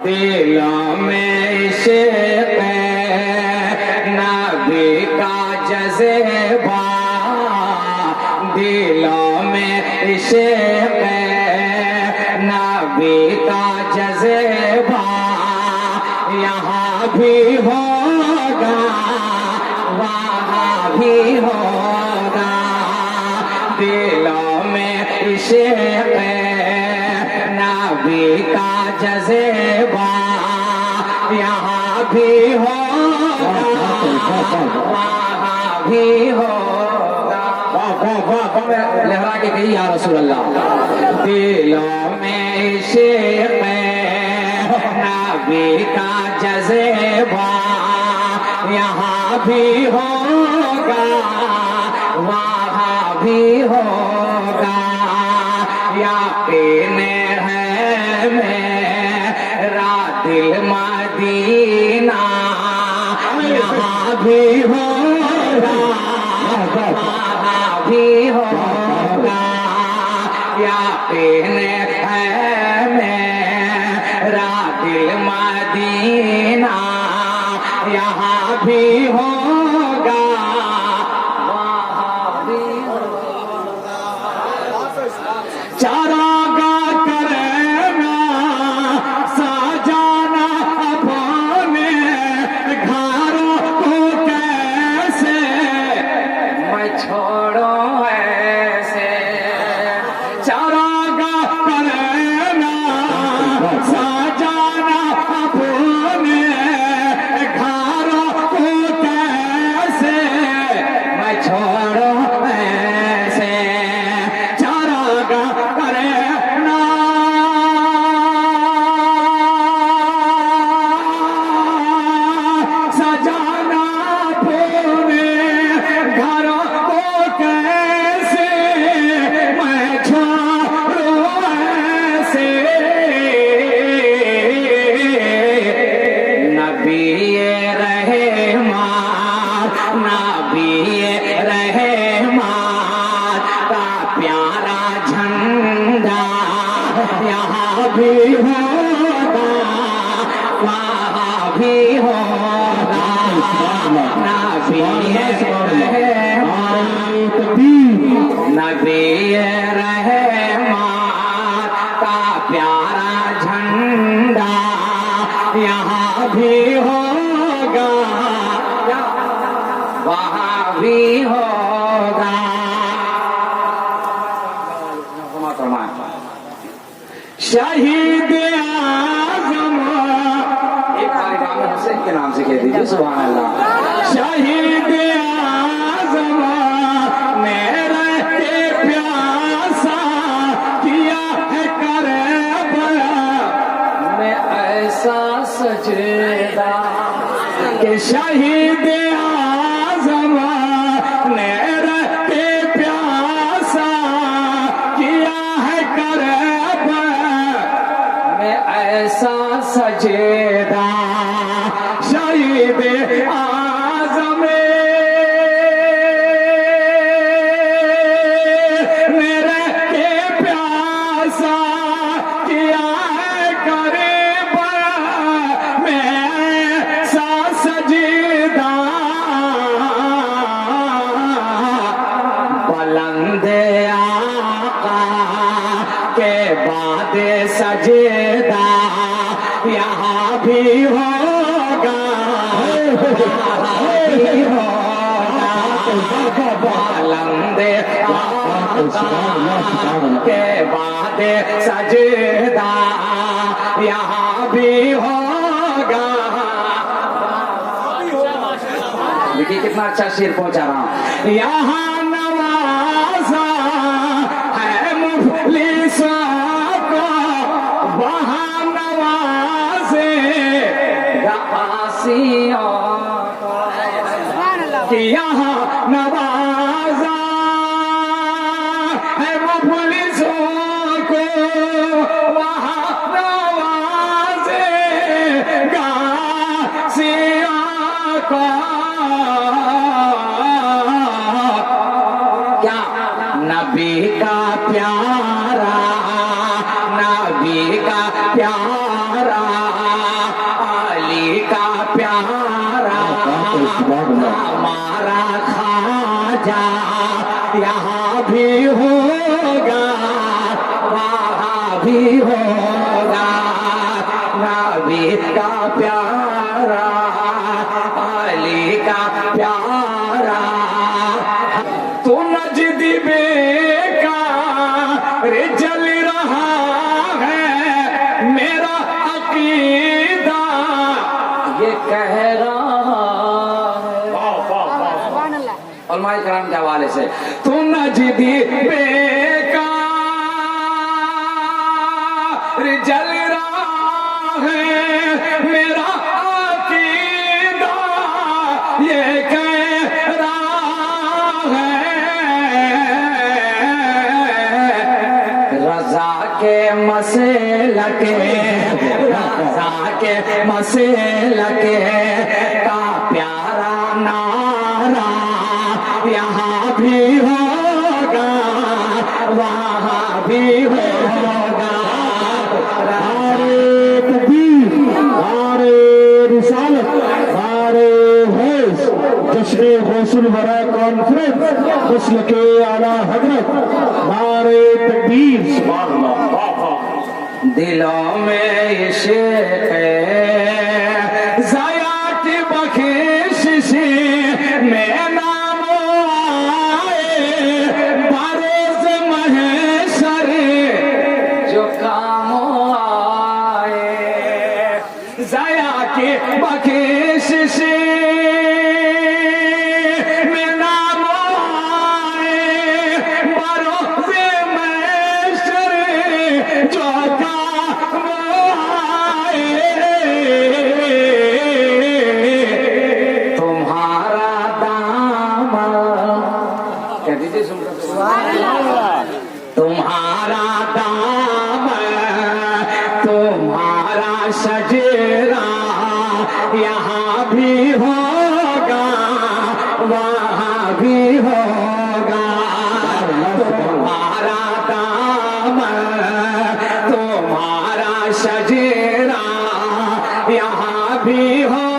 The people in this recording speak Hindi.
दिलों में इश्क़ नबी का जज़्बा, दिलों में इश्क़ नबी का जज़्बा, यहाँ भी होगा वहाँ भी होगा। दिलों में इश्क़ नबी का जज़्बा, यहाँ भी होगा वहाँ भी होगा। लहरा के कही या रसूल अल्लाह। दिलों में इश्क़ नबी का जज़्बा, यहाँ भी होगा वहाँ भी होगा। यकीन है मेरा दिल मदीना, यहाँ भी होगा वहाँ भी होगा। यकीन है मेरा दिल मदीना, यहाँ भी होगा वहाँ भी होगा। चारागाह करेगा साजाना अपने घरों को कैसे मैं छोड़ूं ऐसे। चारागाह करेगा साजाना अपने घरों को कैसे मैं छोड़ूं ऐसे। चारागाह करेगा सजाना अपने घरों को कैसे मैं छोड़ूं ऐसे। नबी रहमान का प्यारा झंडा, यहाँ भी होगा वहाँ भी होगा। नबी रहमान का प्यारा झंडा, यहाँ भी होगा वहाँ भी होगा। शहीद आज़म एक बार इमाम हुसैन के नाम से कह दीजिए सुभान अल्लाह। शहीद आज़म मेरे के प्यासा किया है करबला में ऐसा सजदा कि शहीद आज़म मेरे के प्यासा किया है करबला में ऐसा सजदा। शहीद आज़म मेरे के प्यासा किया है करबला में ऐसा सजदा। बुलंद आका के बाद सजदा, यहाँ भी होगा वहाँ भी होगा। बुलंद आका के बाद सजदा, यहाँ भी होगा। देखिए कितना अच्छा शेर पहुंचा रहा हूँ। यहाँ नवाजा है मुफलिसों को, वहाँ नवाजे आसियों को। यहाँ नवाजा है मुफलिसों को, वहाँ नवाजे आसियों को। क्या नबी का प्यारा, नबी का प्यारा हमारा खाजा यहाँ भी होगा वहाँ भी होगा। नबी का प्यारा अली का प्यारा तू नजदी बेकार जल रहा है मेरा अकीदा ये कह रहा है उलमाए कराम के हवाले से तू नजदी बेकार जल रहा है मेरा अकीदा ये कह रहा है। रजा के मसलके रजा के मसलके का प्यारा नारा यहाँ भी होगा वहाँ भी होगा। नारे तकबीर, नारे रिसालत, नारे हैस, जश्न गौसुल वरा कॉन्फ्रेंस मुस्लिम के आला हजरत, नारे तकबीर। सुभान अल्लाह। दिलों में इश्क़ ज़या की बख्शिश से मैं नाम आए बरोज़ महशर जो काम आए। ज़या की बख्शिश से मैं नाम आए बरोज़ महशर जो तुम्हारा दामन क्या दीजिए तुम्हारा दामन तुम्हारा शजरा यहाँ भी होगा वहाँ भी होगा। तुम्हारा दामन तुम्हारा शजरा यहाँ भी हो